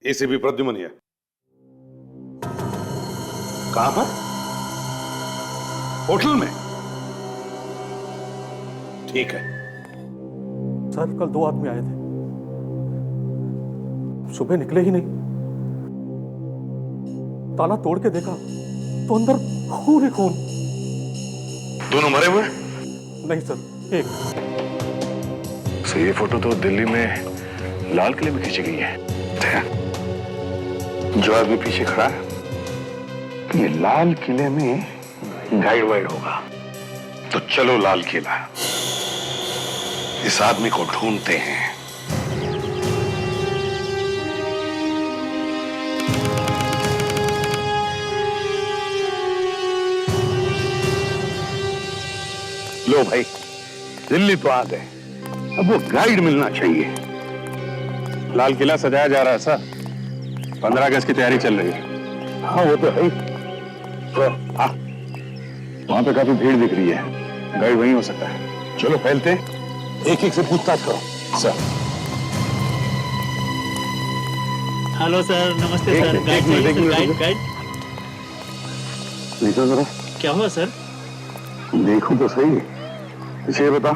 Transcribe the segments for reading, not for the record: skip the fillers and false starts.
ACP Pradyuman. कहां पर? Hotel में? ठीक है। सर कल 2 आदमी आए थे, सुबह निकले ही नहीं। ताला तोड़ के देखा तो अंदर खून ही खून। दोनों मरे हुए? नहीं सर, एक। सर ये फोटो तो दिल्ली में लाल किले में खींची गई है। जो आदमी पीछे खड़ा है ये लाल किले में गाइड वाइड होगा। तो चलो लाल किला, इस आदमी को ढूंढते हैं। लो भाई, दिल्ली तो आ गए, अब वो गाइड मिलना चाहिए। लाल किला सजाया जा रहा है सर, 15 अगस्त की तैयारी चल रही है। हाँ वो तो है। तो वहां पे काफी भीड़ दिख रही है, गाइड वहीं हो सकता है। चलो फैलते, एक एक से पूछताछ करो। सर हेलो सर, नमस्ते सर। गाइड देखो जरा, क्या हुआ सर? देखो तो सही। इसे बता,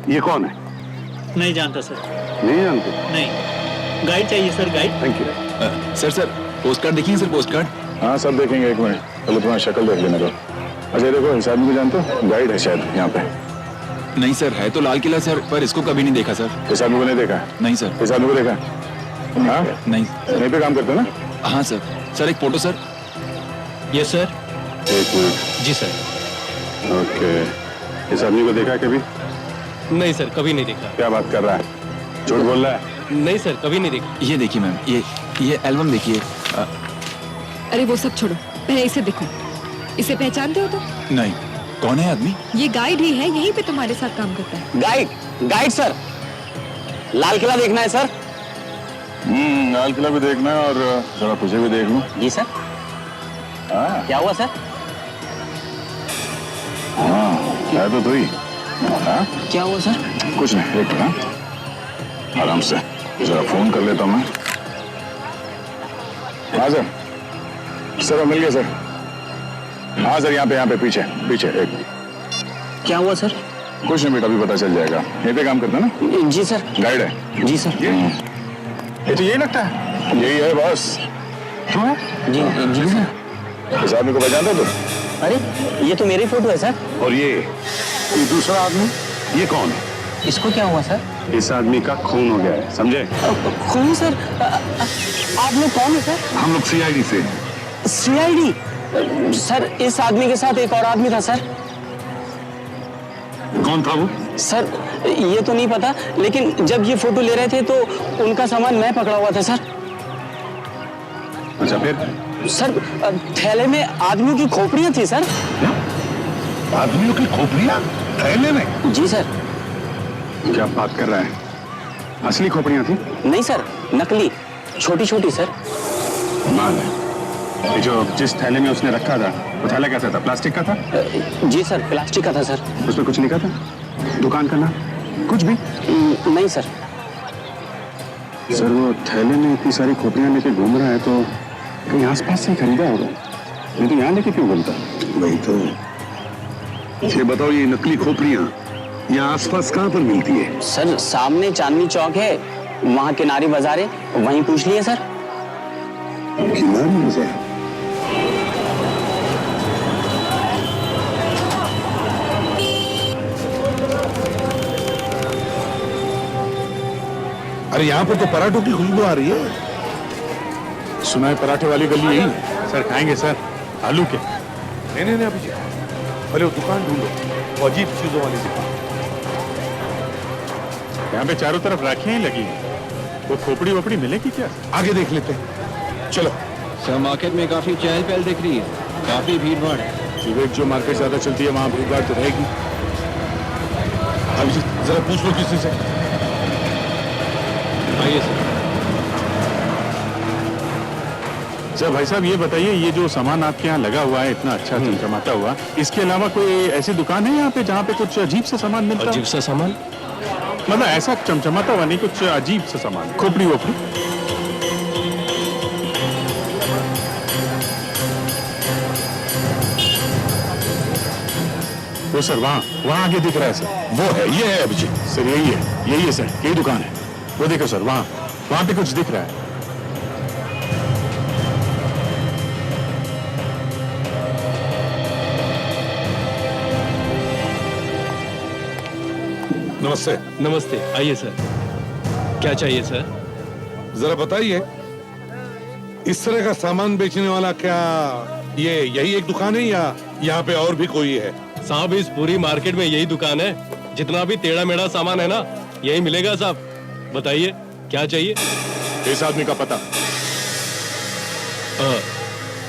ये कौन है? नहीं जानता सर। नहीं जानते? नहीं, गाइड चाहिए sir, guide. Thank you. Sir post card देखिए सर, पोस्ट कार्ड। हाँ सब देखेंगे, एक मिनट पहले तुम्हारी शक्ल देख लेने दो। अच्छा देखो, इस आदमी को जानते हो? गाइड है शायद यहाँ पे। नहीं सर, है तो लाल किला सर, पर इसको कभी नहीं देखा सर। इस आदमी को नहीं देखा? नहीं सर। इस आदमी को देखा? हाँ नहीं। यहीं पे काम करते हो ना? हाँ सर। सर एक फोटो सर। Yes sir. एक मिनट। जी सर। ओके, इस आदमी को देखा कभी? नहीं सर, कभी नहीं देखा। क्या बात कर रहा है, झूठ बोल रहा है? नहीं सर, कभी नहीं देखा। ये देखिए मैम, ये एल्बम देखिए। अरे वो सब छोड़ो, पहले इसे देखो। इसे पहचानते हो तो? नहीं, कौन है आदमी? ये गाइड ही है, यहीं पे तुम्हारे साथ काम करता है। गाइड सर, लाल किला देखना है सर। लाल किला भी देखना है और जरा तुझे भी देख लूं। जी सर। हाँ क्या हुआ सर? है तो तू ही। हाँ क्या हुआ सर? कुछ नहीं, एक मिनट आराम से, जरा फोन कर लेता हूँ मैं। हाँ सर मिल गया सर। हाँ सर, यहाँ पे पीछे पीछे एक। क्या हुआ सर? कुछ नहीं बेटा, अभी पता चल जाएगा। यहीं पे काम करता है ना? जी सर। गाइड है? जी सर। ये तो यही लगता है। यही है बॉस। जी सर। इस आदमी को पहचानते हो तुम? अरे ये तो मेरी फोटो है सर। और ये दूसरा आदमी, ये कौन है? इसको क्या हुआ सर? इस आदमी का खून हो गया है, समझे? खून सर? आप लोग कौन है सर? हम लोग सीआईडी से। सीआईडी? सर इस आदमी के साथ एक और आदमी था सर। कौन था वो? सर ये तो नहीं पता, लेकिन जब ये फोटो ले रहे थे तो उनका सामान मैं पकड़ा हुआ था सर। अच्छा फिर? सर थैले में आदमियों की खोपड़ियां थी सर। आदमियों की खोपड़ियां थैले में? जी सर। क्या बात कर रहा है? असली खोपड़ियां थी? नहीं सर, नकली, छोटी छोटी सर। माल है। ये जो जिस थैले में उसने रखा था, वो थैला कैसा था? प्लास्टिक का था? जी सर, प्लास्टिक का था सर। उसमें कुछ लिखा था? दुकान का नाम? कुछ भी? नहीं सर। सर वो थैले में इतनी सारी खोपड़ियां लेके घूम रहा है तो कहीं आसपास से ही खरीदा होगा, नहीं तो यहाँ लेके क्यों घूमता? वही तो। ये बताओ, ये नकली खोपड़ियां यहाँ आसपास कहाँ पर मिलती है? सर सामने चांदनी चौक है, वहाँ किनारी बाजार है, वहीं पूछ लिए सर। किनारी बाजार? अरे यहाँ पर तो पराठों की खुशबू आ रही है। सुना है पराठे वाली गली यही है। सर खाएंगे सर, आलू के? नहीं अभिजीत, पहले वो दुकान ढूंढो, वो अजीब चीजों वाली दुकान। यहाँ पे चारों तरफ राखियां ही लगी हैं, वो खोपड़ी वोपड़ी मिलेगी क्या? आगे देख लेते हैं, चलो। सर मार्केट में काफी चहल पहल दिख रही है, काफी भीड़ भाड़ है। विवेक, जो मार्केट ज्यादा चलती है वहाँ भीड़ भाड़ तो रहेगी। अभिजीत जरा पूछ लो किसी से। आइए सर। सर भाई साहब ये बताइए, ये जो सामान आपके यहाँ लगा हुआ है इतना अच्छा चमचमाता हुआ, इसके अलावा कोई ऐसी दुकान है यहाँ पे जहाँ पे कुछ अजीब सा सामान मिलता है? अजीब सा सामान? मतलब ऐसा चमचमाता हुआ नहीं, कुछ अजीब सा सामान, खोपड़ी वोपड़ी? वो सर वहाँ आगे दिख रहा है सर। वो है, ये है अभिजीत। सर यही है सर, यही दुकान है। वो देखो सर, वहाँ पे कुछ दिख रहा है। नमस्ते। नमस्ते, आइए सर। क्या चाहिए सर? जरा बताइए, इस तरह का सामान बेचने वाला क्या ये यही एक दुकान है या यहाँ पे और भी कोई है? साहब, इस पूरी मार्केट में यही दुकान है। जितना भी टेढ़ा मेढ़ा सामान है ना, यही मिलेगा साहब। बताइए क्या चाहिए? इस आदमी का पता?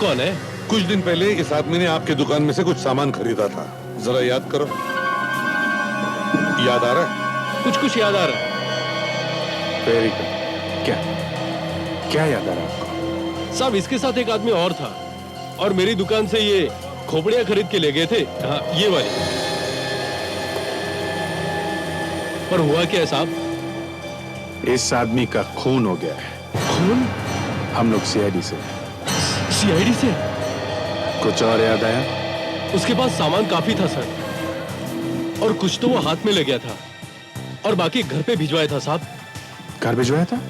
कौन है? कुछ दिन पहले इस आदमी ने आपके दुकान में से कुछ सामान खरीदा था। जरा याद करो, याद आ रहा है? कुछ याद आ रहा है। Very good. क्या याद आ रहा है आपको? साहब, इसके साथ एक आदमी और था और मेरी दुकान से ये खोपड़ियां खरीद के ले गए थे। हाँ, ये वाली। पर हुआ क्या है साहब? इस आदमी का खून हो गया है। खून? हम लोग सीआईडी से। सीआईडी से? कुछ और याद आया? उसके पास सामान काफी था सर, और कुछ तो वो हाथ में ले गया था और बाकी घर पे भिजवाया था साहब। घर भिजवाया था?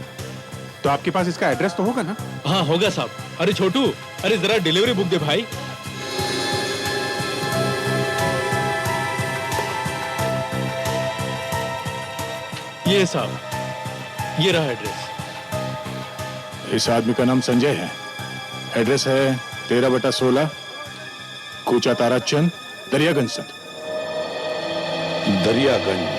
तो आपके पास इसका एड्रेस तो होगा ना? हाँ, होगा साहब। अरे छोटू, अरे जरा डिलीवरी बुक दे भाई। ये साहब, ये रहा एड्रेस। इस आदमी का नाम संजय है। एड्रेस है 13/16 कूचा तारा चंद, दरियागंज सर। दरियागंज।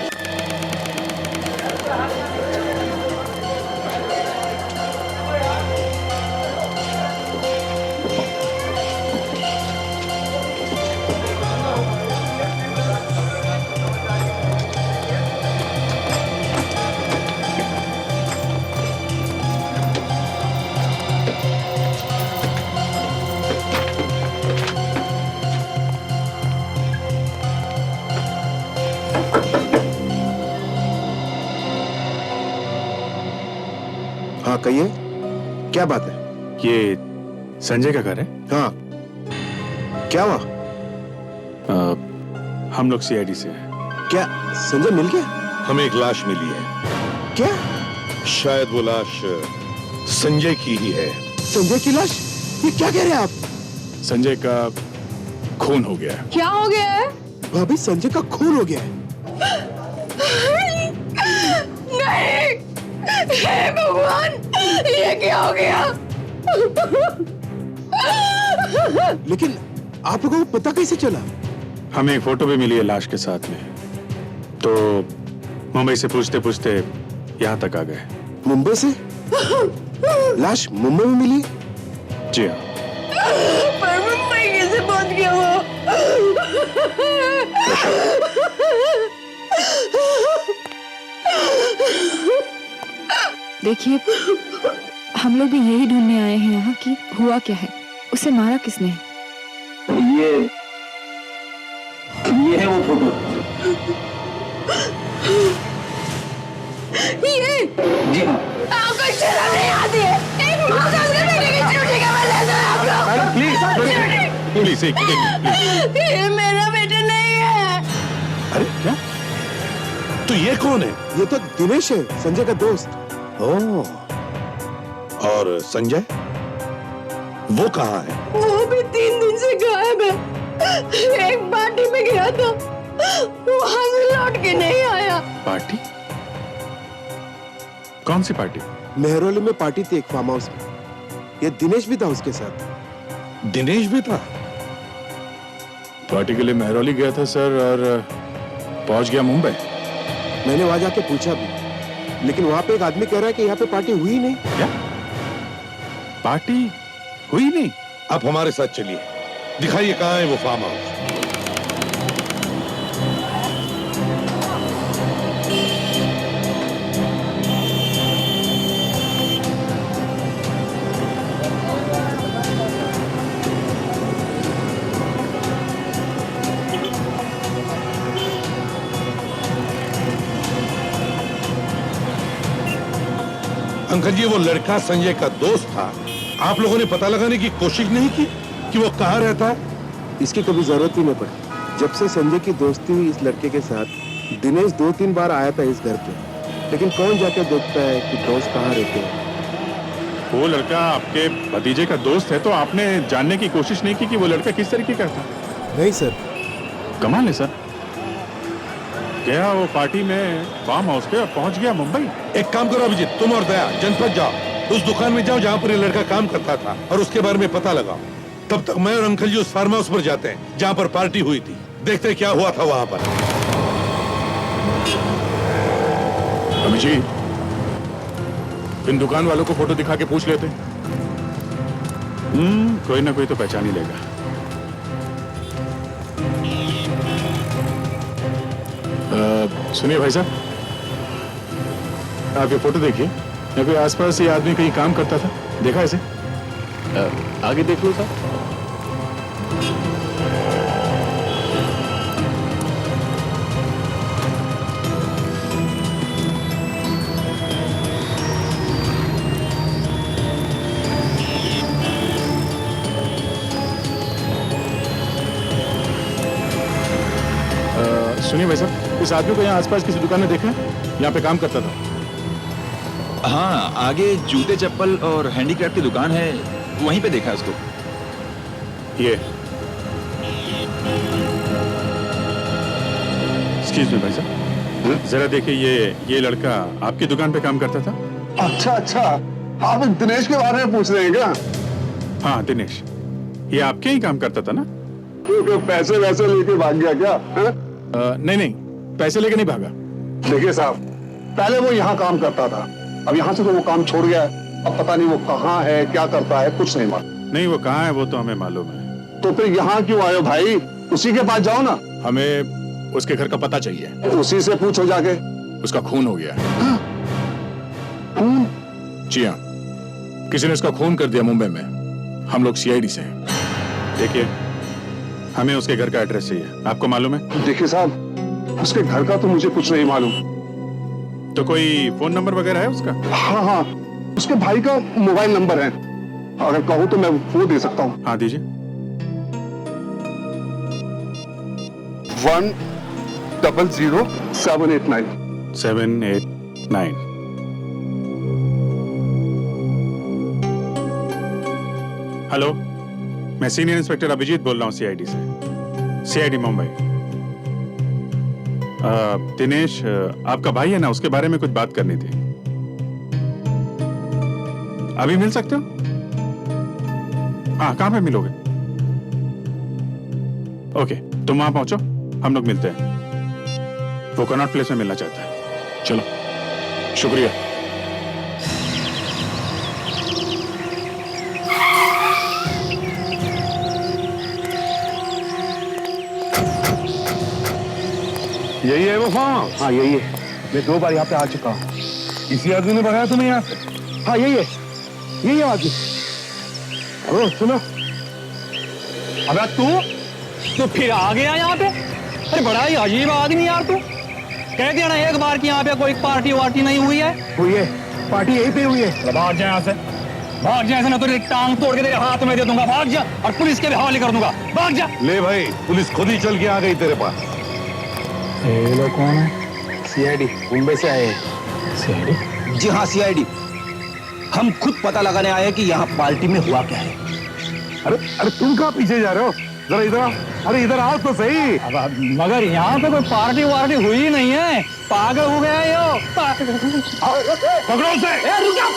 हाँ कहिए, क्या बात है? ये संजय का घर है? हाँ, क्या हुआ? हम लोग सीआईडी से हैं। क्या संजय मिल गया? हमें एक लाश मिली है। क्या? शायद वो लाश संजय की ही है। संजय की लाश? ये क्या कह रहे हैं आप? संजय का खून हो गया है। क्या हो गया है? भाभी, संजय का खून हो गया है। नहीं, हे भगवान, ये क्या हो गया? लेकिन आप लोगों को पता कैसे चला? हमें एक फोटो भी मिली है लाश के साथ में, तो मुंबई से पूछते पूछते यहाँ तक आ गए। मुंबई से? लाश मुंबई में मिली? जी हाँ। पर मुंबई कैसे पहुंच गया वो? देखिए, हम लोग भी यही ढूंढने आए हैं यहाँ कि हुआ क्या है, उसे मारा किसने? ये है वो फोटो। ये? जी हाँ। आपको शर्म नहीं आती है? एक माँ का उसके बेटे की चूड़ी का बदला दो आप लोग। Please please. ये मेरा बेटा नहीं है। अरे क्या? तो ये कौन है? ये तो दिनेश है, संजय का दोस्त। ओह, और संजय वो कहाँ है? वो भी 3 दिन से गायब है। एक पार्टी में गया था, वहां से लौट के नहीं आया। पार्टी? कौन सी पार्टी? मेहरौली में पार्टी थी, एक फार्म हाउस में। ये दिनेश भी था उसके साथ। दिनेश भी था? पार्टी के लिए मेहरौली गया था सर, और पहुंच गया मुंबई। मैंने वहां जाके पूछा भी, लेकिन वहां पे एक आदमी कह रहा है कि यहाँ पे पार्टी हुई नहीं। क्या? पार्टी हुई नहीं? आप हमारे साथ चलिए, दिखाइए कहाँ है वो फार्म हाउस। अंकल जी, वो लड़का संजय का दोस्त था। आप लोगों ने पता लगाने की कोशिश नहीं की कि वो कहाँ रहता है? इसकी कभी जरूरत ही नहीं पड़ी। जब से संजय की दोस्ती हुई इस लड़के के साथ, दिनेश 2-3 बार आया था इस घर पे, लेकिन कौन जाके देखता है कि दोस्त कहाँ रहते हैं। वो लड़का आपके भतीजे का दोस्त है तो आपने जानने की कोशिश नहीं की कि वो लड़का किस तरीके का था? नहीं सर। कमाल है सर। गया वो पार्टी में फार्म हाउस पे और पहुंच गया मुंबई। एक काम करो अभिजीत, तुम और दया जनपद जाओ, उस दुकान में जाओ जहाँ पर ये लड़का काम करता था और उसके बारे में पता लगाओ। तब तक मैं और अंकल जी उस फार्म हाउस पर जाते हैं जहाँ पर पार्टी हुई थी, देखते हैं क्या हुआ था वहाँ पर। अभिजीत, इन दुकान वालों को फोटो दिखा के पूछ लेते। कोई ना कोई तो पहचान ही लेगा। सुनिए भाई साहब, आप ये फोटो देखिए। यहाँ पे आसपास ये आदमी कहीं काम करता था, देखा इसे? आगे देख लो साहब। सुनिए भाई साहब, इस आदमी को यहाँ आसपास किसी दुकान में देखा है? यहाँ पे काम करता था। हाँ, आगे जूते चप्पल और हैंडीक्राफ्ट की दुकान है, वहीं पे देखा उसको। ये एक्सक्यूज मी भाई साहब, जरा देखिए, ये लड़का आपकी दुकान पे काम करता था? अच्छा, आप दिनेश के बारे में पूछ रहे हैं क्या? हाँ दिनेश, ये आपके ही काम करता था ना? पैसे वैसे लेके भाग गया क्या? नहीं, पैसे लेके नहीं भागा। देखिए साहब, पहले वो यहाँ काम करता था, अब यहाँ से तो वो काम छोड़ गया है। अब पता नहीं वो कहाँ है, क्या करता है, कुछ नहीं मालूम। नहीं, वो कहाँ है वो तो हमें मालूम है। तो फिर यहाँ क्यों आए हो भाई? उसी के पास जाओ ना। हमें उसके घर का पता चाहिए। उसी से पूछो जाके। उसका खून हो गया। खून? जी हाँ, किसी ने उसका खून कर दिया मुंबई में। हम लोग सीआईडी से हैं। देखिए, हमें उसके घर का एड्रेस चाहिए, आपको मालूम है? देखिए साहब, उसके घर का तो मुझे कुछ नहीं मालूम। तो कोई फोन नंबर वगैरह है उसका? हाँ, उसके भाई का मोबाइल नंबर है, अगर कहो तो मैं वो दे सकता हूँ। हाँ दीजिए। 1000789। 789। हेलो, मैं सीनियर इंस्पेक्टर अभिजीत बोल रहा हूँ सीआईडी से, सीआईडी मुंबई। दिनेश आपका भाई है ना, उसके बारे में कुछ बात करनी थी। अभी मिल सकते हो? हाँ, कहाँ पे मिलोगे? ओके, तुम वहां पहुंचो, हम लोग मिलते हैं। वो कनॉट प्लेस में मिलना चाहता है। चलो, शुक्रिया। यही है वो फार्म? हाँ यही है, मैं 2 बार यहाँ पे आ चुका हूँ। इसी आदमी ने भगाया तुम्हें यहाँ से? हाँ यही है आदमी। ओ सुनो, अबे तू फिर आ गया यहाँ पे? अरे बड़ा ही अजीब आदमी यार तू। कह दिया ना एक बार कि यहाँ पे कोई पार्टी वार्टी नहीं हुई है। हुई है, पार्टी यहीं पे हुई है। भाग जा यहाँ से, भाग जा, ऐसे ना तो तेरी टांग तोड़ के तेरे हाथ में दे दूंगा। भाग जा और पुलिस के भी हवाले कर दूंगा। भाग जा। ले भाई, पुलिस खुद ही चल के आ गई तेरे पास। ये लोग कौन है? सीआईडी मुंबई से आए हैं। सीआईडी? जी हाँ, सीआईडी। हम खुद पता लगाने आए हैं कि यहाँ पार्टी में हुआ क्या है। अरे तुम कहाँ पीछे जा रहे हो? जरा इधर आओ। अरे इधर आओ तो सही। अब मगर यहाँ पे कोई पार्टी वार्टी हुई नहीं है। पागल हो गया यो। पकड़ो उसे। रुक जा।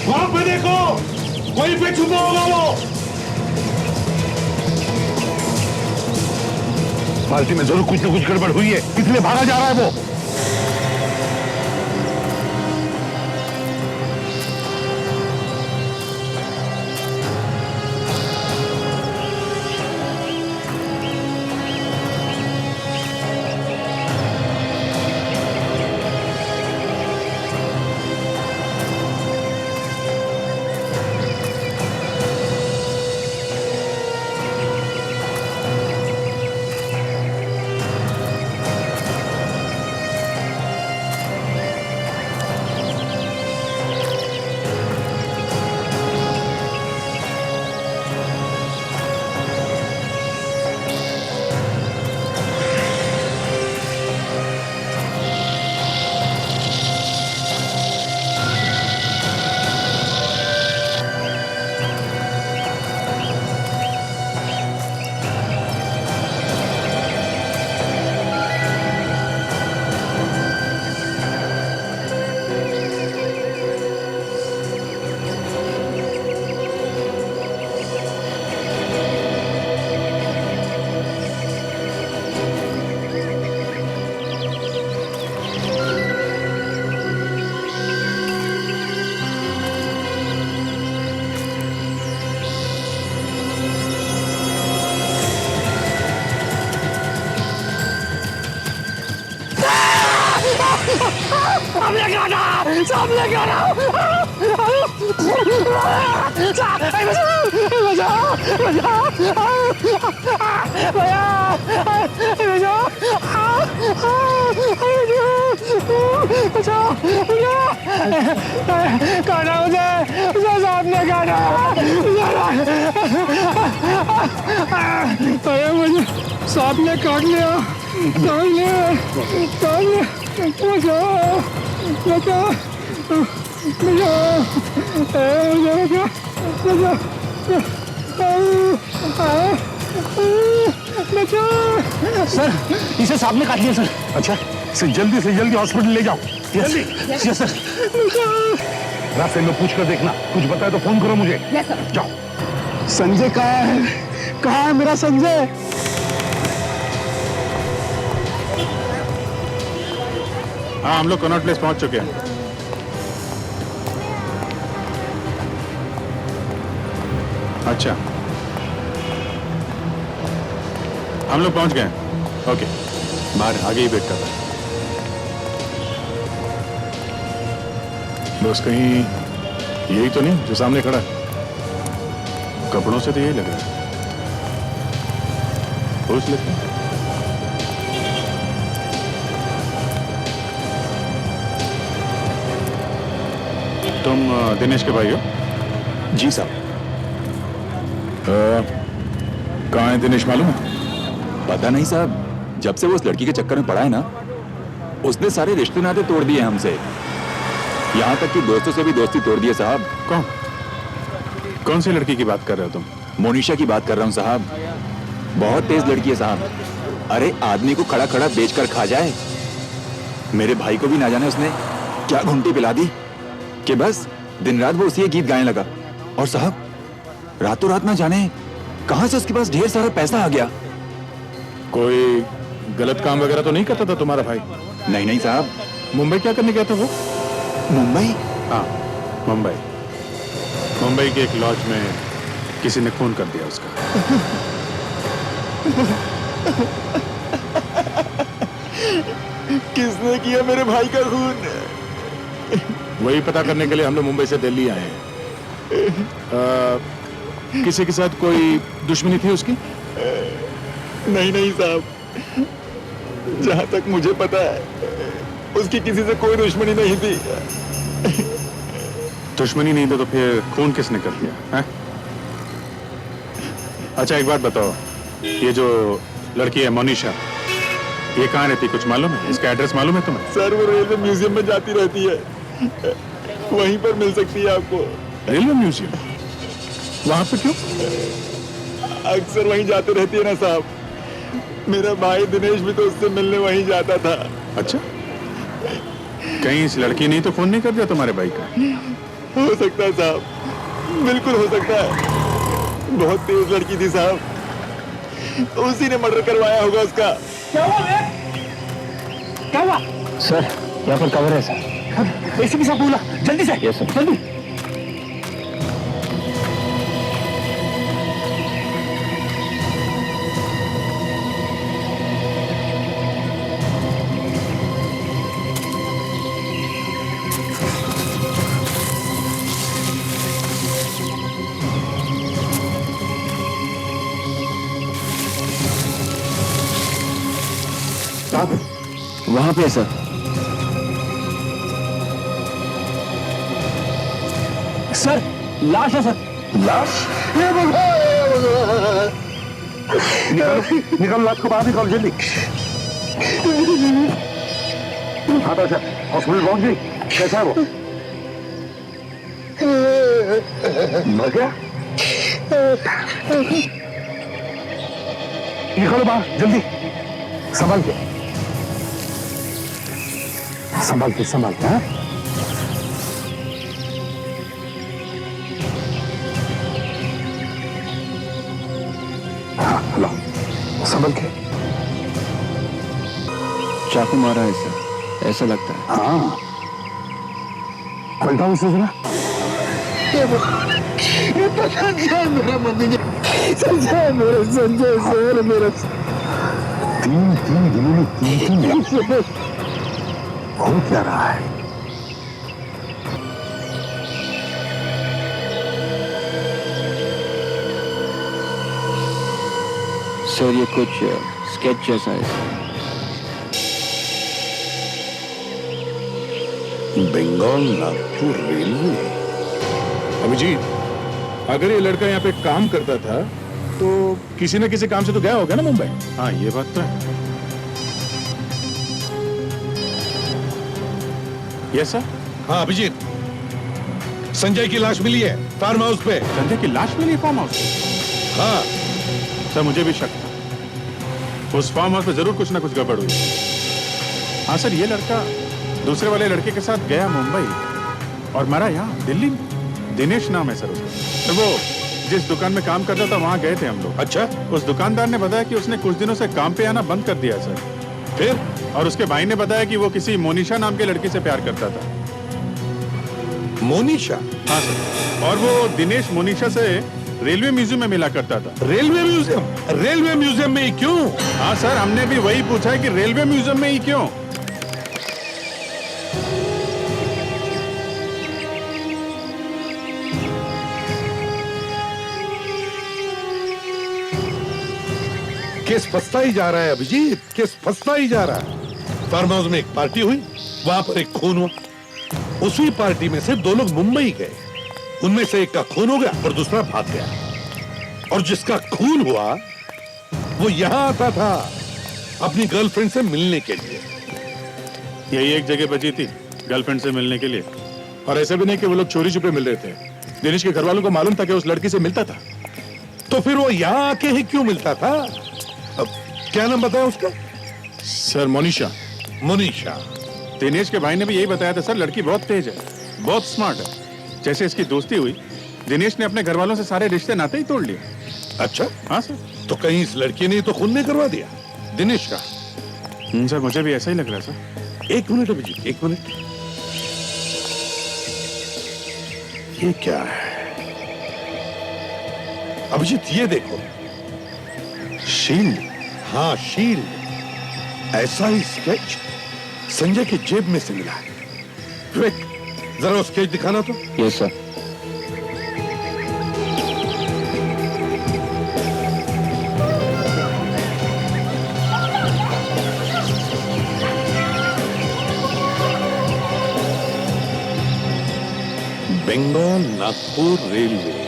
वहां पे देखो, वहीं पे छुपा होगा वो। पार्टी में जरूर कुछ ना कुछ गड़बड़ हुई है, इसलिए भागा जा रहा है वो। सामने क्या रहा हूँ काटा मुझे सामने काटा अरे मुझे सांप ने काट लिया सर इसे सांप ने काट लिया सर। अच्छा, इसे जल्दी से जल्दी हॉस्पिटल ले जाओ। जल्दी। Yes sir. रास्ते में पूछ कर देखना, कुछ बताए तो फोन करो मुझे। Yes sir. जाओ। संजय कहाँ है? कहाँ है मेरा संजय? हाँ, हम लोग कनॉट प्लेस पहुंच चुके हैं। अच्छा, हम लोग पहुंच गए। ओके, बाहर आगे ही वेट कर रहा है। दोस्त कहीं यही तो नहीं जो सामने खड़ा है? कपड़ों से तो यही लग रहा है। पूछ लेते हैं। तुम दिनेश के भाई हो? जी साहब। कहाँ है दिनेश मालूम है? पता नहीं साहब, जब से वो उस लड़की के चक्कर में पड़ा है ना, उसने सारे रिश्ते नाते तोड़ दिए हमसे। यहाँ तक कि दोस्तों से भी दोस्ती तोड़ दी है साहब। कौन सी लड़की की बात कर रहे हो तुम? मोनिशा की बात कर रहा हूँ साहब। बहुत तेज लड़की है साहब। अरे आदमी को खड़ा खड़ा बेच कर खा जाए। मेरे भाई को भी ना जाने उसने क्या घुंटी पिला दी कि बस दिन रात वो उसी गीत गाने लगा। और साहब रातों रात ना जाने कहां से उसके पास ढेर सारा पैसा आ गया। कोई गलत काम वगैरह तो नहीं करता था तुम्हारा भाई? नहीं नहीं साहब। मुंबई क्या करने गया था वो? मुंबई? हाँ, मुंबई। मुंबई के एक लॉज में किसी ने खून कर दिया उसका। किसने किया मेरे भाई का खून? वही पता करने के लिए हम लोग मुंबई से दिल्ली आए हैं। किसी के साथ कोई दुश्मनी थी उसकी? नहीं नहीं साहब, जहां तक मुझे पता है उसकी किसी से कोई दुश्मनी नहीं थी। दुश्मनी नहीं तो फिर खून किसने कर दिया है? अच्छा एक बात बताओ, ये जो लड़की है मोनिशा, ये कहाँ रहती कुछ मालूम है? इसका एड्रेस मालूम है तुम्हें? सर वो रेलवे म्यूजियम में जाती रहती है, वहीं पर मिल सकती है आपको। Railway museum? वहां पे क्यों? अक्सर वहीं जाते रहती है ना साहब। मेरा भाई दिनेश भी तो उससे मिलने वहीं जाता था। अच्छा, कहीं इस लड़की ने तो फोन नहीं कर दिया तुम्हारे भाई का? हो सकता है साहब, बिल्कुल हो सकता है। बहुत तेज लड़की थी साहब, उसी ने मर्डर करवाया होगा उसका। क्या हुआ? क्या हुआ? सर यहाँ पर कवर है सर। एसीपी साहब बोला, जल्दी से। Yes sir. जल्दी। वहां पे है सर। सर लाश है सर। लाश? निकल लाश को बाहर निकाल जल्दी। हाँ तो सर, हॉस्पिटल पहुंच गई? कैसा है वो? मर गया? निकलो बाहर जल्दी, संभाल के संभाल के संभाल के। हाँ लो, संभाल के। चाकू मारा है सर, ऐसा लगता है। हाँ, पलटा उसे जरा। ये तो संजय मेरा मम्मी, संजय मेरे, संजय मेरा। तीन दिनों में तीन हो क्या रहा है? सर ये कुछ स्केच जैसा है। बंगाल नागपुर रेलवे। अभिजीत, अगर ये लड़का यहाँ पे काम करता था तो किसी न किसी काम से तो गया होगा ना मुंबई। हाँ ये बात तो है। Yes sir. हाँ अभिजीत, संजय की लाश मिली है फार्म हाउस पे। संजय की लाश मिली फार्म हाउस? हाँ सर मुझे भी शक था, उस फार्म हाउस पे जरूर कुछ ना कुछ गड़बड़ हुई। हाँ सर, ये लड़का दूसरे वाले लड़के के साथ गया मुंबई और मरा यहाँ दिल्ली में। दिनेश नाम है सर उसका। सर वो जिस दुकान में काम करता था वहां गए थे हम लोग। अच्छा, उस दुकानदार ने बताया कि उसने कुछ दिनों से काम पे आना बंद कर दिया सर। फिर? और उसके भाई ने बताया कि वो किसी मोनिशा नाम के लड़की से प्यार करता था। मोनिशा? हाँ सर, और वो दिनेश मोनिशा से रेलवे म्यूजियम में मिला करता था। Railway museum? रेलवे म्यूजियम में ही क्यों? हाँ सर, हमने भी वही पूछा है कि रेलवे म्यूजियम में ही क्यों। केस फंसता ही जा रहा है अभिजीत, केस फंसता ही जा रहा है। फार्म हाउस में एक पार्टी हुई, वहां पर एक खून हुआ। उसी पार्टी में से दो लोग मुंबई गए, उनमें से एक का खून हो गया और दूसरा भाग गया। और जिसका खून हुआ वो यहां आता था अपनी गर्लफ्रेंड से मिलने के लिए। यही एक जगह बची थी गर्लफ्रेंड से मिलने के लिए। और ऐसा भी नहीं कि वो लोग चोरी छुपे मिल रहे थे। दिनेश के घर वालों को मालूम था कि उस लड़की से मिलता था। तो फिर वो यहां आके ही क्यों मिलता था? अब क्या नाम बताया उसका? सर मोनिशा। मोनिशा। दिनेश के भाई ने भी यही बताया था सर, लड़की बहुत तेज है, बहुत स्मार्ट है। जैसे इसकी दोस्ती हुई, दिनेश ने अपने घर वालों से सारे रिश्ते नाते ही तोड़ लिए। अच्छा? हाँ सर। तो कहीं इस लड़की ने तो खून नहीं करवा दिया दिनेश का? सर मुझे भी ऐसा ही लग रहा है सर। एक मिनट अभिजीत, एक मिनट। ये क्या है अभिजीत? ये देखो, शील्ड। हाँ शील्ड। ऐसा ही स्केच संजय की जेब में से मिला है। विवेक, जरा वो स्केच दिखाना तो। Yes sir. Bengal Nagpur railway,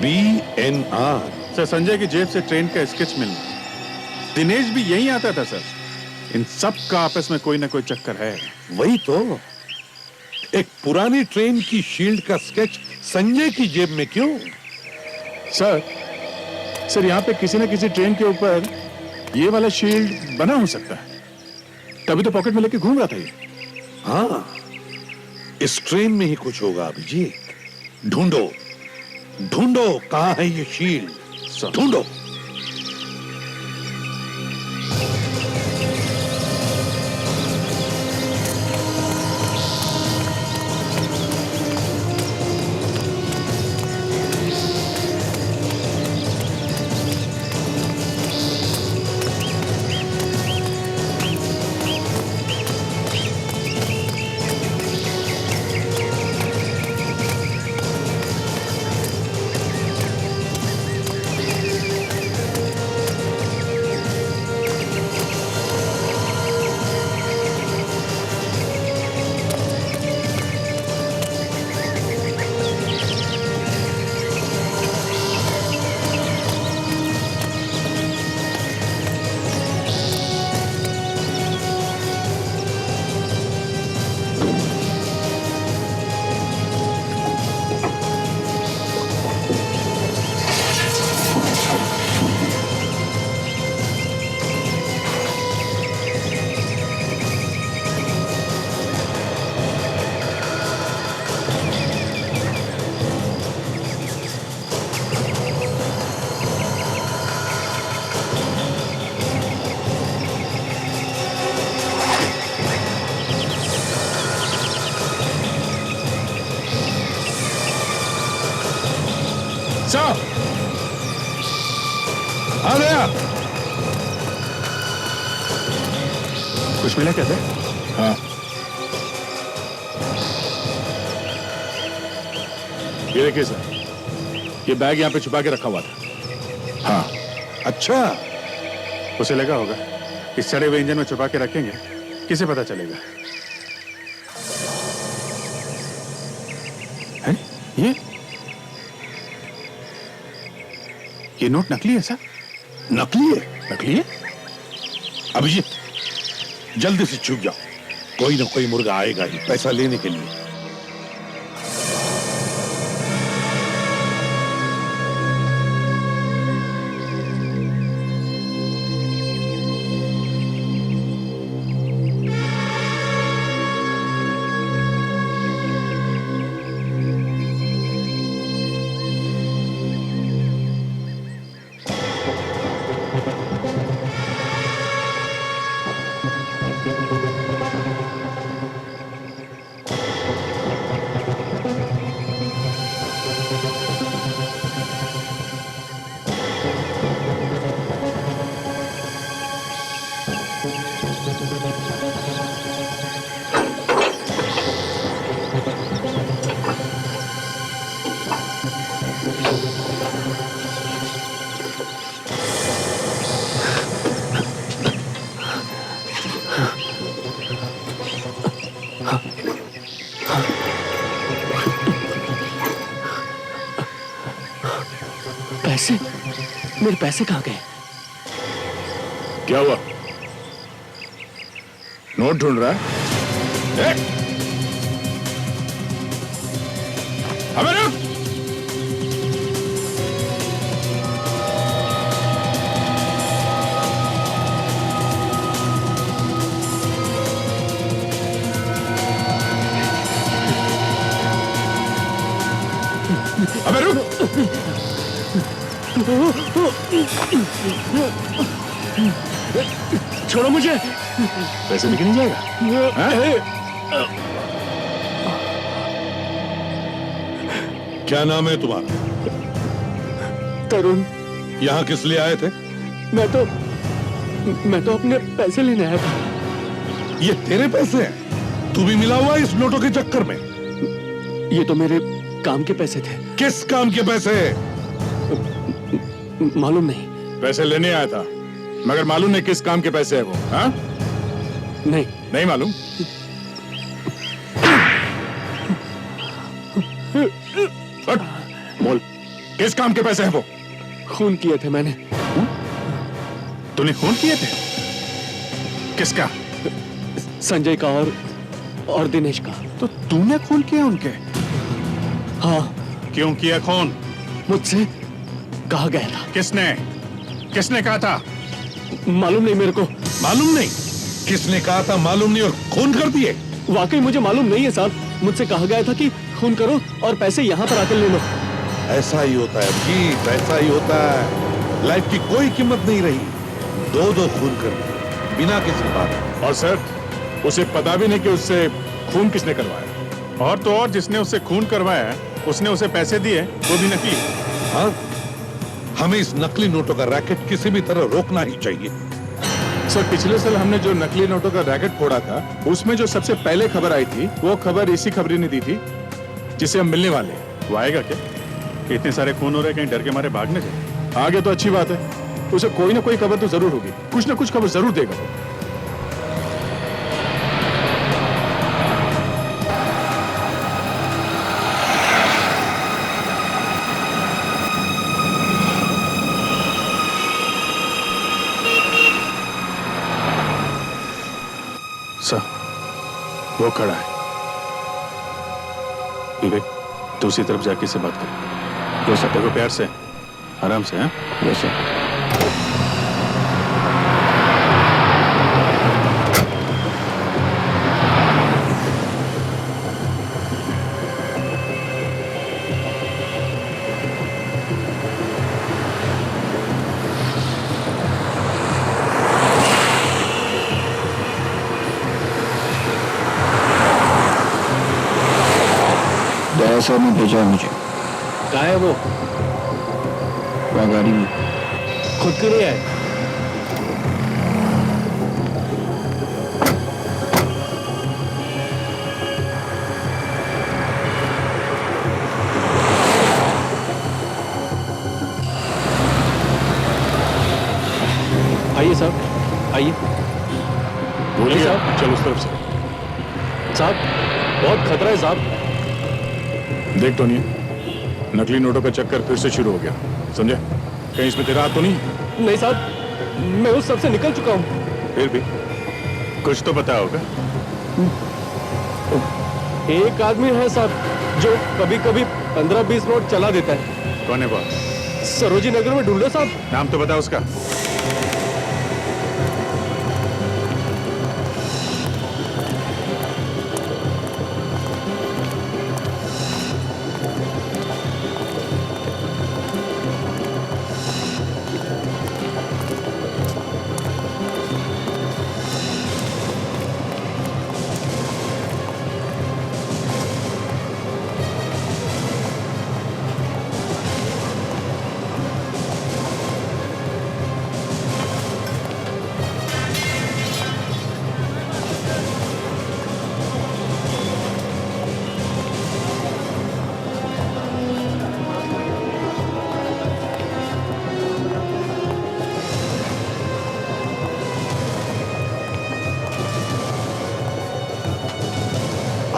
BNR। Sir Sanjay की जेब से ट्रेन का स्केच मिलना, दिनेश भी यही आता था सर। इन सब का आपस में कोई ना कोई चक्कर है। वही तो, एक पुरानी ट्रेन की शील्ड का स्केच संजय की जेब में क्यों? सर यहाँ पे किसी न किसी ट्रेन के ऊपर ये वाला शील्ड बना हो सकता है, तभी तो पॉकेट में लेके घूम रहा था ये। हाँ, इस ट्रेन में ही कुछ होगा अभिजीत। ढूंढो ढूंढो, कहां है ये शील्ड? ढूंढो। साहब आ गया। कुछ मिला क्या सर? हाँ, ये देखिए सर, ये बैग यहाँ पे छुपा के रखा हुआ था। हाँ अच्छा, उसे लगा होगा इस सड़े हुए इंजन में छुपा के रखेंगे, किसे पता चलेगा? है? ये नोट नकली है सर? नकली है? नकली है? अभिजीत, जल्दी से छुप जाओ, कोई ना कोई मुर्गा आएगा ही पैसा लेने के लिए। पैसे? मेरे पैसे कहाँ गए? क्या हुआ? नोट ढूंढ रहा है? अबे रुक! अबे रुक! छोड़ो मुझे। पैसे लेके नहीं जाएगा? क्या नाम है तुम्हारा? तरुण। यहाँ किस लिए आए थे? मैं तो अपने पैसे लेने आया था। ये तेरे पैसे हैं? तू भी मिला हुआ है इस नोटों के चक्कर में? ये तो मेरे काम के पैसे थे। किस काम के पैसे? मालूम नहीं। पैसे लेने आया था, मगर मालूम नहीं किस काम के पैसे है वो? हाँ? नहीं मालूम? बोल, किस काम के पैसे हैं वो? खून किए थे मैंने। तूने खून किए थे? किसका? संजय का और दिनेश का। तो तूने खून किया उनके? हाँ। क्यों किया खून? मुझसे कहा गया था। किसने कहा था? मालूम नहीं मेरे को। मालूम नहीं? किसने कहा था मालूम नहीं और खून कर दिए? वाकई मुझे मालूम नहीं है साहब। मुझसे कहा गया था कि खून करो और पैसे यहाँ पर आकर ले लो। ऐसा ही होता है अभिजीत, ऐसा ही होता है। लाइफ की कोई कीमत नहीं रही, दो खून कर दिए बिना किसी बात। और सर, उसे पता भी नहीं कि उससे खून किसने करवाया। और तो और जिसने उससे खून करवाया उसने उसे पैसे दिए, वो भी नकली। हाँ, हमें इस नकली नोटों का रैकेट किसी भी तरह रोकना ही चाहिए। सर, पिछले साल हमने जो नकली नोटों का रैकेट फोड़ा था, उसमें जो सबसे पहले खबर आई थी, वो खबर इसी खबरी ने दी थी जिसे हम मिलने वाले हैं। वो आएगा क्या? इतने सारे खून हो रहे, कहीं डर के मारे भागने जाए। आगे तो अच्छी बात है, उसे कोई ना कोई खबर तो जरूर होगी, कुछ ना कुछ खबर जरूर देगा वो। सर, वो खड़ा है। विवेक, दूसरी तरफ जाके से बात कर। वो सब देखो, प्यार से, आराम से। हैं? वैसे सर ने भेजा है मुझे। कहाँ है वो? गाड़ी में। खुद के लिए है? आइए साहब आइए। बोलिए साहब। चलो उस तरफ से। साहब बहुत खतरा है साहब। देख टोनी, नकली नोटों का चक्कर फिर से शुरू हो गया, समझे? कहीं इसमें तेरा हाथ तो नहीं? नहीं साहब, मैं उस सब से निकल चुका हूँ। फिर भी कुछ तो पता होगा। एक आदमी है साहब जो कभी कभी 15-20 नोट चला देता है। कौन है बॉस? सरोजी नगर में ढूंढो साहब। नाम तो बता उसका।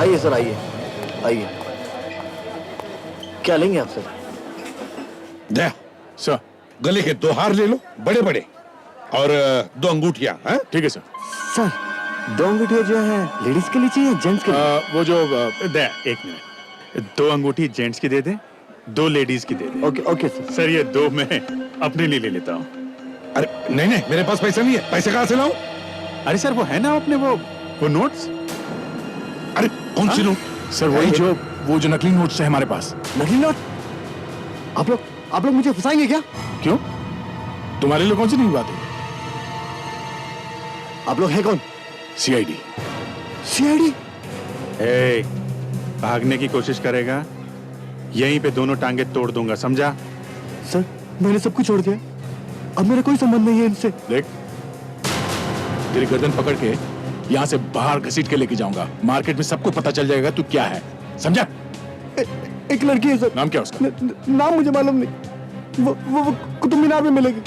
आइए सर, आइए आइए। क्या लेंगे आप सर? दे सर, गले के 2 हार ले लो, बड़े बड़े, और 2 अंगूठियां। हैं? ठीक है सर। सर 2 अंगूठियां जो है लेडीज के लिए चाहिए जेंट्स के लिए? वो जो दे, एक मिनट, 2 अंगूठी जेंट्स की दे दे, 2 लेडीज की दे दे। Okay okay sir. सर ये 2 मैं अपने लिए ले लेता हूँ। अरे नहीं नहीं, मेरे पास पैसा नहीं है, पैसे कहाँ से लाऊं? अरे सर वो है ना अपने वो नोट्स। अरे कौन सी नोट? सर वही वो जो नकली नोट्स है हमारे पास। नकली नोट? आप लोग मुझे फंसाएंगे क्या? क्यों? तुम्हारे लिए कौन सी नई बात है? आप लोग हैं कौन? सीआईडी। सीआईडी? ए, भागने की कोशिश करेगा, यहीं पे दोनों टांगे तोड़ दूंगा, समझा? सर मैंने सब कुछ छोड़ दिया, अब मेरा कोई संबंध नहीं है इनसे। देख, तेरी गर्दन पकड़ के यहाँ से बाहर घसीट के लेके जाऊंगा, मार्केट में सबको पता चल जाएगा तू क्या है, समझा? एक लड़की है सर। नाम क्या उसका? नाम मुझे मालूम नहीं, वो कुतुब मीनार में मिलेगी।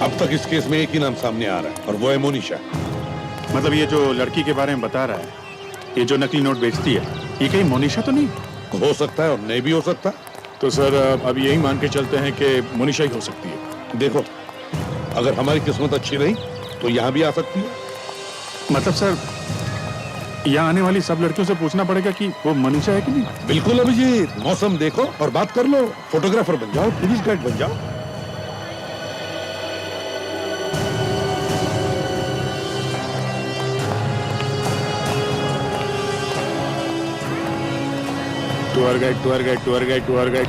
अब तक इस केस में एक ही नाम सामने आ रहा है, और वो है मोनिशा। मतलब ये जो लड़की के बारे में बता रहा है, ये जो नकली नोट बेचती है, ये कहीं मोनिशा तो नहीं? हो सकता है और नहीं भी हो सकता। तो सर अब यही मान के चलते हैं कि मोनिशा ही हो सकती है। देखो, अगर हमारी किस्मत अच्छी रही तो यहाँ भी आ सकती है। मतलब सर यहाँ आने वाली सब लड़कियों से पूछना पड़ेगा कि वो मनीषा है कि नहीं? बिल्कुल अभिजीत, मौसम देखो और बात कर लो, फोटोग्राफर बन जाओ, टूरिस्ट गाइड बन जाओ। Tour guide.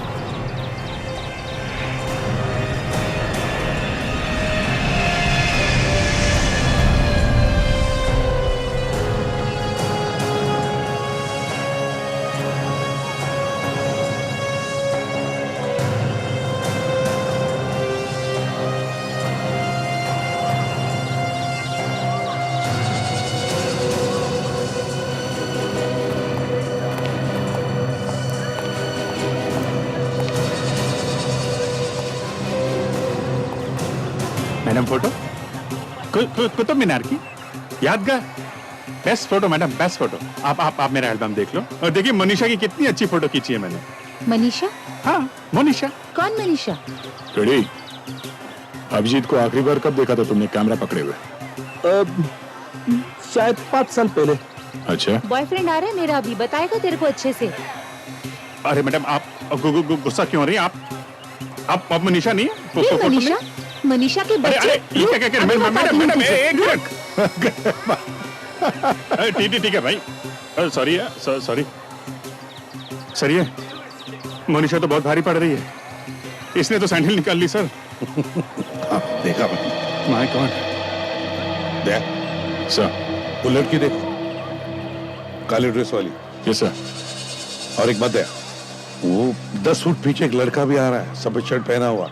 Madam photo Qutub Minar की यादगार, best photo madam, best photo. आप मेरा एल्बम देख लो और देखिए मनीषा की कितनी अच्छी फोटो खींची है मैंने। मनीषा? हाँ मोनिशा। कौन मनीषा? रेडी? अभिजीत को आखिरी बार कब देखा था तुमने कैमरा पकड़े हुए? शायद 5 साल पहले। अच्छा। बॉयफ्रेंड आ रहा है मेरा अभी, बताएगा तेरे को अच्छे से। अरे मैडम आप गुस्सा क्यों हो रही हैं? आप मनीषा नहीं है? मनीषा? मनीषा के बच्चे? मैडम एक मिनट। ठीक है भाई, सॉरी सर, ये मनीषा तो बहुत भारी पड़ रही है, इसने तो सैंडल निकाल ली सर। देखा माय गॉड। देख सर, वो लड़की देखो, काले ड्रेस वाली। Yes sir. और एक बात है, वो 10 फुट पीछे एक लड़का भी आ रहा है, सफेद शर्ट पहना हुआ।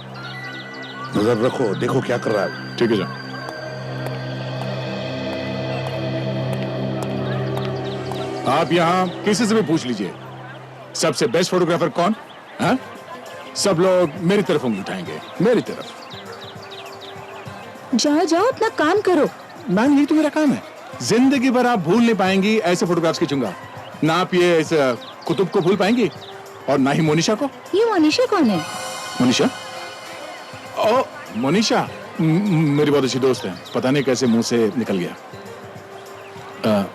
नजर रखो, देखो क्या कर रहा है। ठीक है सर। आप यहाँ किसी से भी पूछ लीजिए, सबसे बेस्ट फोटोग्राफर कौन? हाँ? सब लोग मेरी तरफ उंगली उठाएंगे, मेरी तरफ। जाओ जाओ अपना काम करो। मैम यही तो मेरा काम है। जिंदगी भर आप भूल नहीं पाएंगी ऐसे फोटोग्राफ्स खींचूंगा। ना आप ये इस कुतुब को भूल पाएंगी और ना ही मोनिशा को। ये मोनिशा कौन है? मोनिशा? ओ मोनिशा मेरी बहुत अच्छी दोस्त है। पता नहीं कैसे मुंह से निकल गया।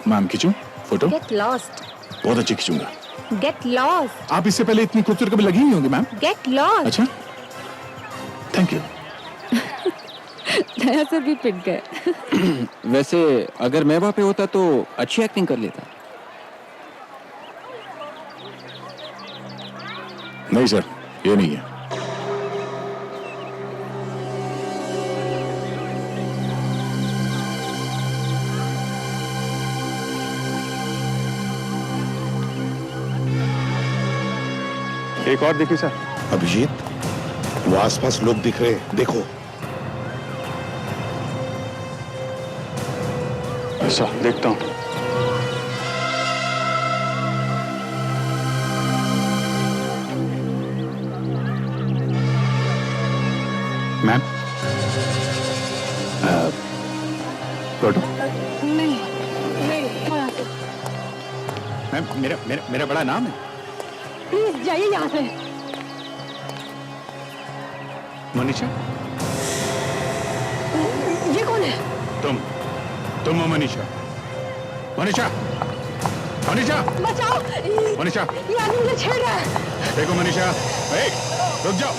मैम खींचूं फोटो? Get lost. बहुत अच्छी खींचूंगा। Get lost. आप इससे पहले इतनी खूबसूरत कभी लगी नहीं होंगी मैम। Get lost. अच्छा थैंक यू। नया सर भी पिट गए। वैसे अगर मैं वहां पे होता तो अच्छी एक्टिंग कर लेता। नहीं सर ये नहीं है। एक और देखिए सर। अभिजीत वो आसपास लोग दिख रहे हैं, देखो। अच्छा देखता हूं। Ma'am photo? नहीं नहीं मैम मेरा मेरा मेरा बड़ा नाम है। प्लीज जाइए यहाँ से। मनीषा ये कौन है? तुम हो मनीषा? मनीषा मनीषा बचाओ। मनीषा ये आदमी मुझे छेड़ रहा है। देखो मनीषा रुक जाओ।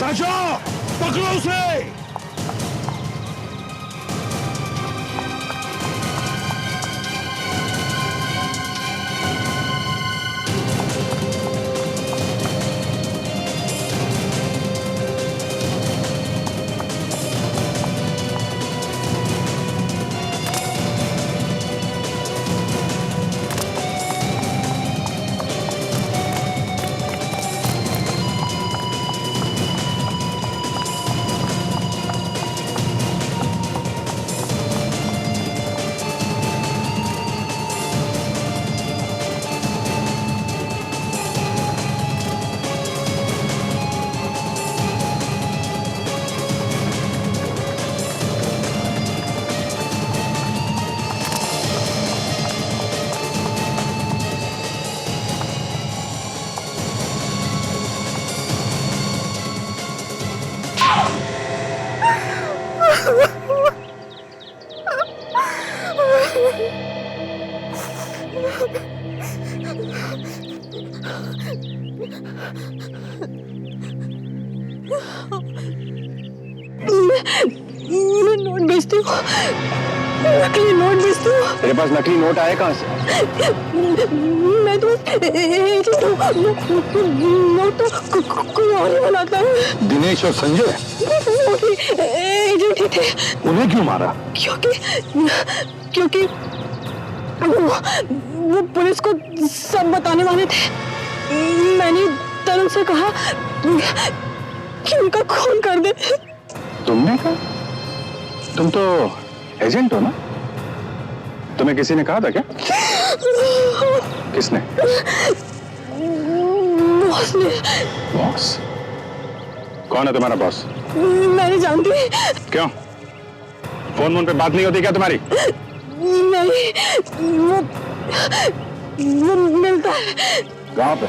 ताशा पकड़ो उसे। मैं नोट बेचती हूँ, नकली नोट बेचती हूँ। तेरे पास नकली नोट आए कहाँ से? मैं तो एजेंट हूँ। नोट तो कोई और ही बनाता है। दिनेश और संजय एजेंट ही थे। उन्हें क्यों मारा? क्योंकि वो पुलिस को सब बताने वाले थे। मैंने तरुण से कहा कि उनका खून कर दे। तुमने कहा? तुम तो एजेंट हो ना? तुम्हें किसी ने कहा था क्या? किसने? बॉस ने। बॉस? कौन है तुम्हारा बॉस? मैं नहीं जानती। क्यों? फोन पे बात नहीं होती क्या तुम्हारी? नहीं, वो मिलता है। कहाँ पे?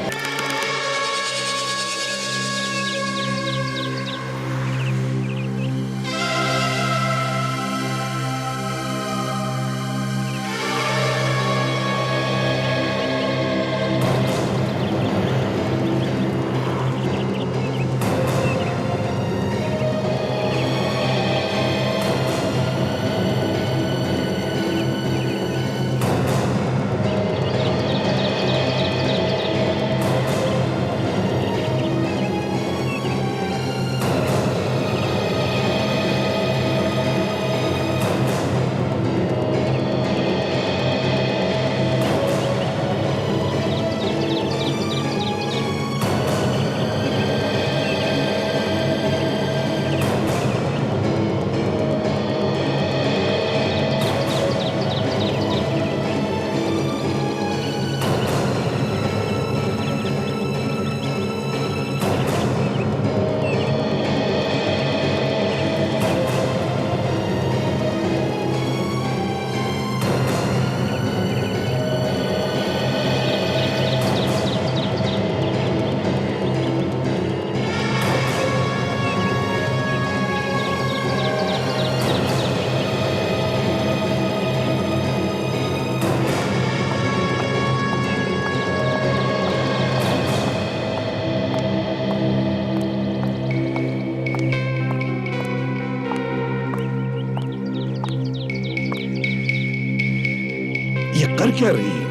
क्या रही है?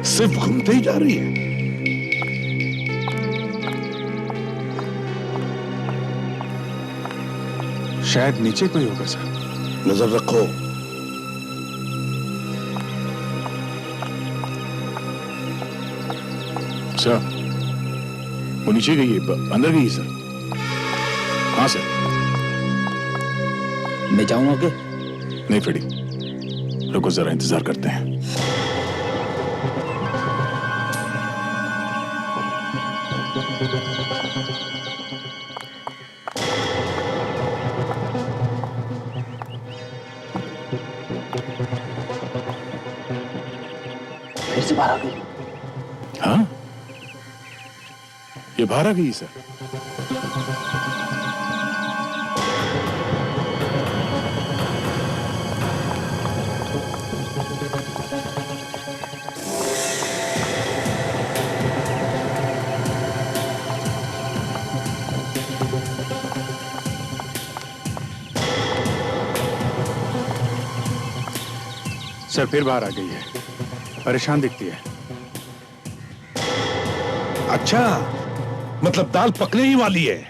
सिर्फ घूमते ही जा रही है। शायद नीचे कोई होगा सर। नजर रखो। सर वो नीचे गई है, अंदर गई है सर। हाँ सर। मैं जाऊं आगे? नहीं फ्रेडी, रुको जरा, इंतजार करते हैं। फिर से बाहर आ गई। हाँ, ये बाहर आ गई सर। सर फिर बाहर आ गई है, परेशान दिखती है। अच्छा, मतलब दाल पकने ही वाली है।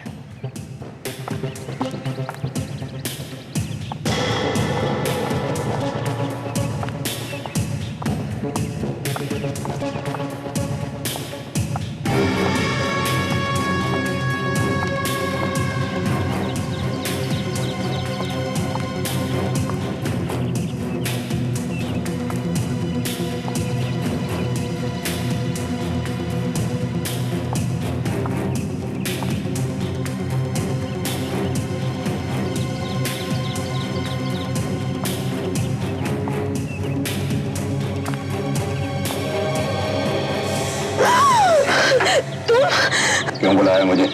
क्यों बुलाया मुझे?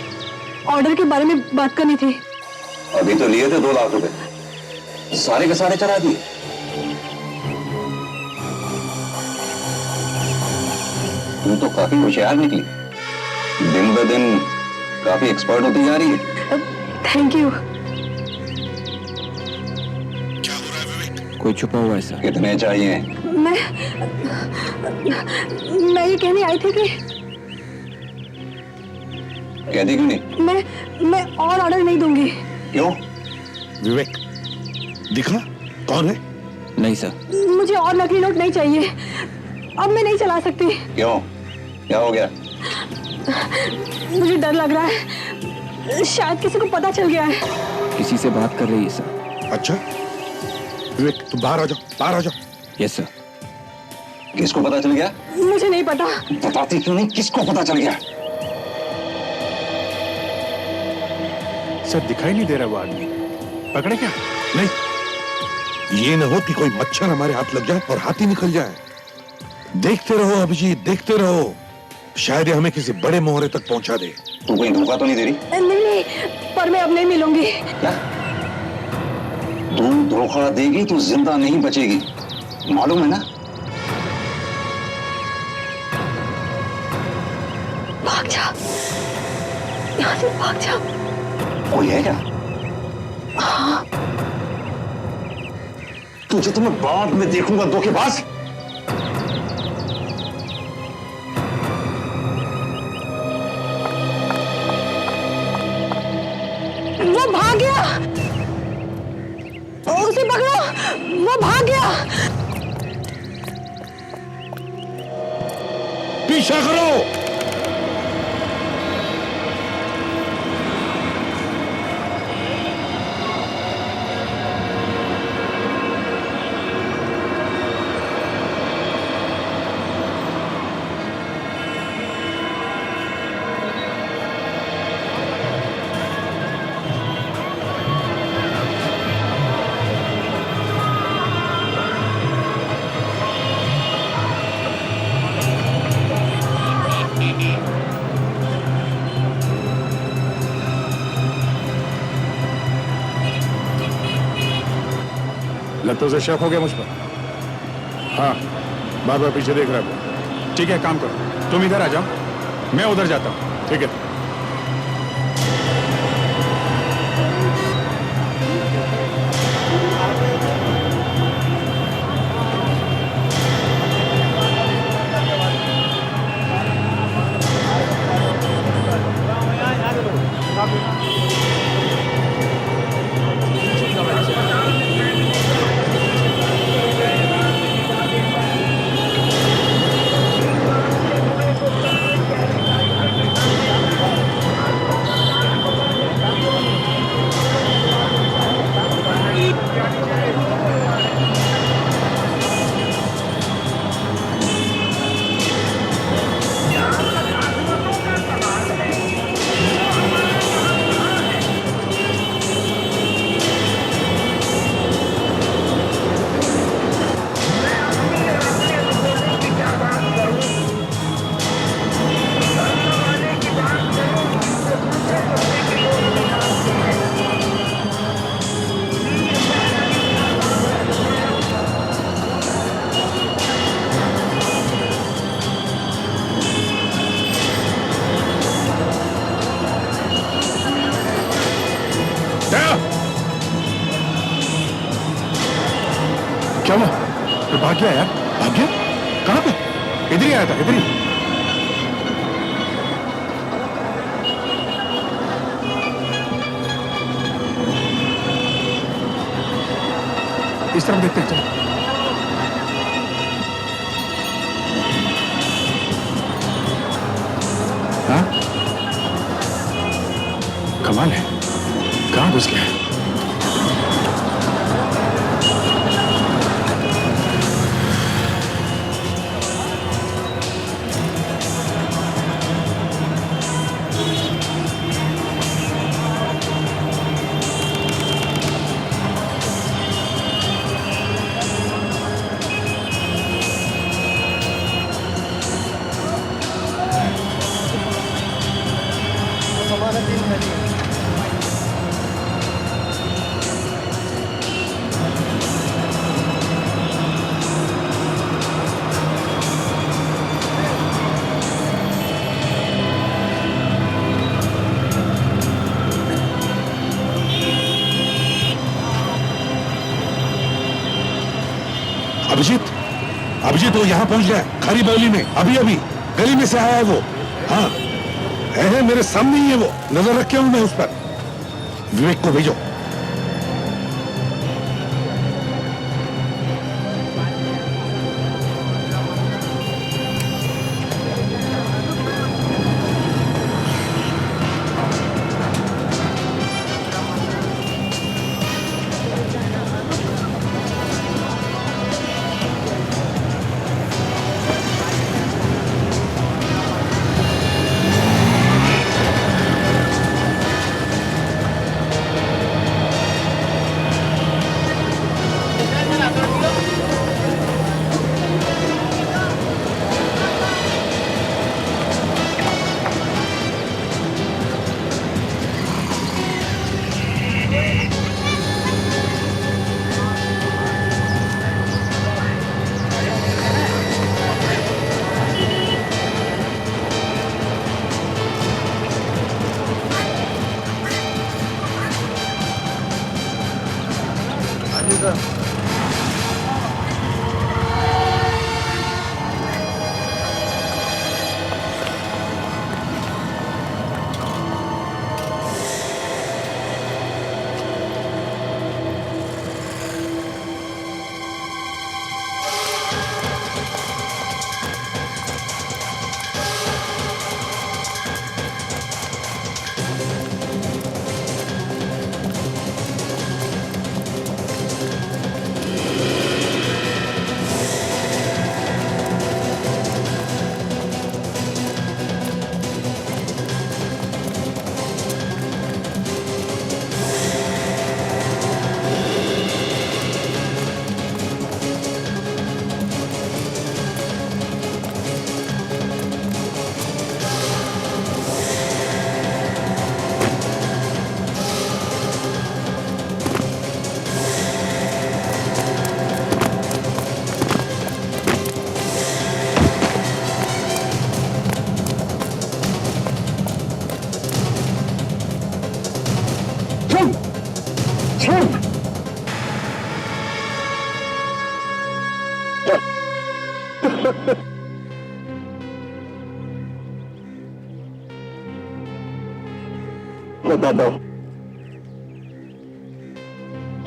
ऑर्डर के बारे में बात करनी थी। अभी तो लिए थे 2 लाख रुपए, सारे के सारे चढ़ा दिए। तू तो काफी होशियार निकली, दिन ब दिन काफी एक्सपर्ट होती जा रही है। Thank you. कोई छुपा हुआ है सर। कितने चाहिए? मैं ये कहने आई थी कि कहती क्यों नहीं? मैं और ऑर्डर नहीं दूंगी। क्यों? विवेक, दिखा कौन है? नहीं सर। मुझे और नकली नोट नहीं चाहिए, अब मैं नहीं चला सकती। क्यों? क्या हो गया? मुझे डर लग रहा है, शायद किसी को पता चल गया है। किसी से बात कर रही है सर। अच्छा विवेक, तुम बाहर आ जाओ, बाहर आ जाओ। Yes sir. किसको पता चल गया? मुझे नहीं पता। बताती क्यों नहीं, किसको पता चल गया? सर दिखाई नहीं दे रहा वो आदमी, पकड़े क्या? नहीं, ये न हो कि कोई मच्छर हमारे हाथ लग जाए और हाथ ही निकल जाए। देखते रहो अभिजीत, देखते रहो, शायद ये हमें किसी बड़े मोहरे तक पहुंचा दे। तू कोई धोखा तो नहीं दे रही? नहीं, पर मैं अब नहीं मिलूंगी। क्या? तू धोखा देगी तो जिंदा नहीं बचेगी, मालूम है ना? भाग जा, यहाँ से भाग जा। कोई है क्या? हाँ। तुझे तो मैं बाद में देखूंगा, धोखेबाज। वो भाग गया, उसे पकड़ो, वो भाग गया। पीछा करो। लगता है उसे शक हो गया मुझ पर। हाँ, बार बार पीछे देख रहा है। ठीक है, काम करो, तुम इधर आ जाओ, मैं उधर जाता हूँ। ठीक है? भाग गया यार, भाग गया? कहाँ पे? इधर ही आया था, इधर ही। इस तरफ देखते हैं, चलो। हाँ? कमाल है, कहाँ घुस गया? अभिजीत, अभिजीत वो यहाँ पहुंच गया खारी बावली में, अभी अभी गली में से आया है वो। हाँ है मेरे सामने ही है वो, नजर रखे हूं मैं उस पर। विवेक को भेजो।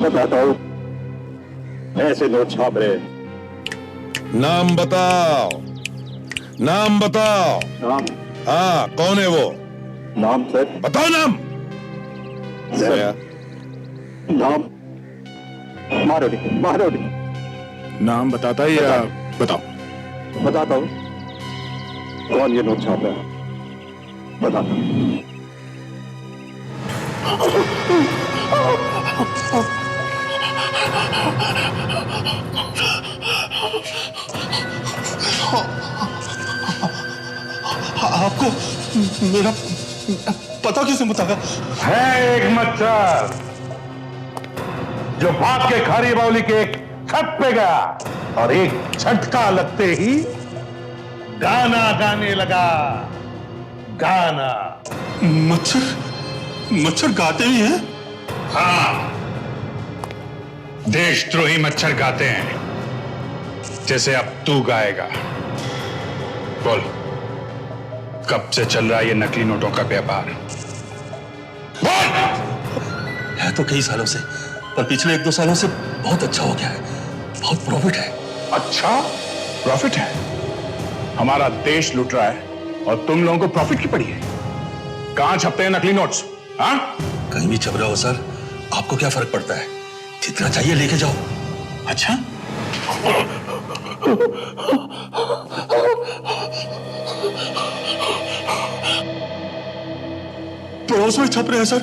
बताता हूँ ऐसे नोट छाप रहे। नाम बताओ, नाम बताओ। नाम? हाँ कौन है वो? नाम सर? बताओ नाम। नाम मारोड़ी। मारोड़ी। नाम बताता ही या बताओ? बताता हूँ। कौन ये नोट छाप रहा है? बताता हूँ। आपको मेरा पता किसने बताया? है एक मच्छर जो भाग के खारी बावली के एक छत पे गया और एक झटका लगते ही गाना गाने लगा। गाना। मच्छर गाते ही हैं? हाँ, देशद्रोही मच्छर गाते हैं। जैसे अब तू गाएगा। बोल, कब से चल रहा है ये नकली नोटों का व्यापार? है तो कई सालों से, पर पिछले 1-2 सालों से बहुत अच्छा हो गया है, बहुत प्रॉफिट है। अच्छा प्रॉफिट है? हमारा देश लूट रहा है और तुम लोगों को प्रॉफिट की पड़ी है? कहां छपते हैं नकली नोट्स? हाँ, कहीं भी छप रहा हो सर, आपको क्या फर्क पड़ता है? जितना चाहिए लेके जाओ। अच्छा, पड़ोस में छप रहे हैं सर,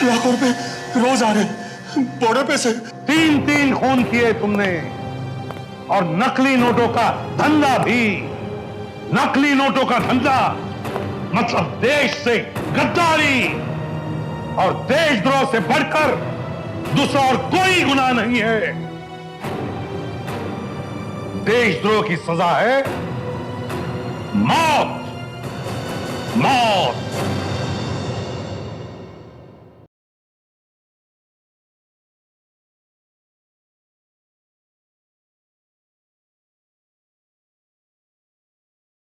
लाखों रुपए रोज आ रहे हैं बॉर्डर पे से। 3 खून किए तुमने, और नकली नोटों का धंधा भी। नकली नोटों का धंधा मतलब देश से गद्दारी, और देशद्रोह से बढ़कर दूसरा और कोई गुनाह नहीं है। देशद्रोह की सजा है मौत। मौत।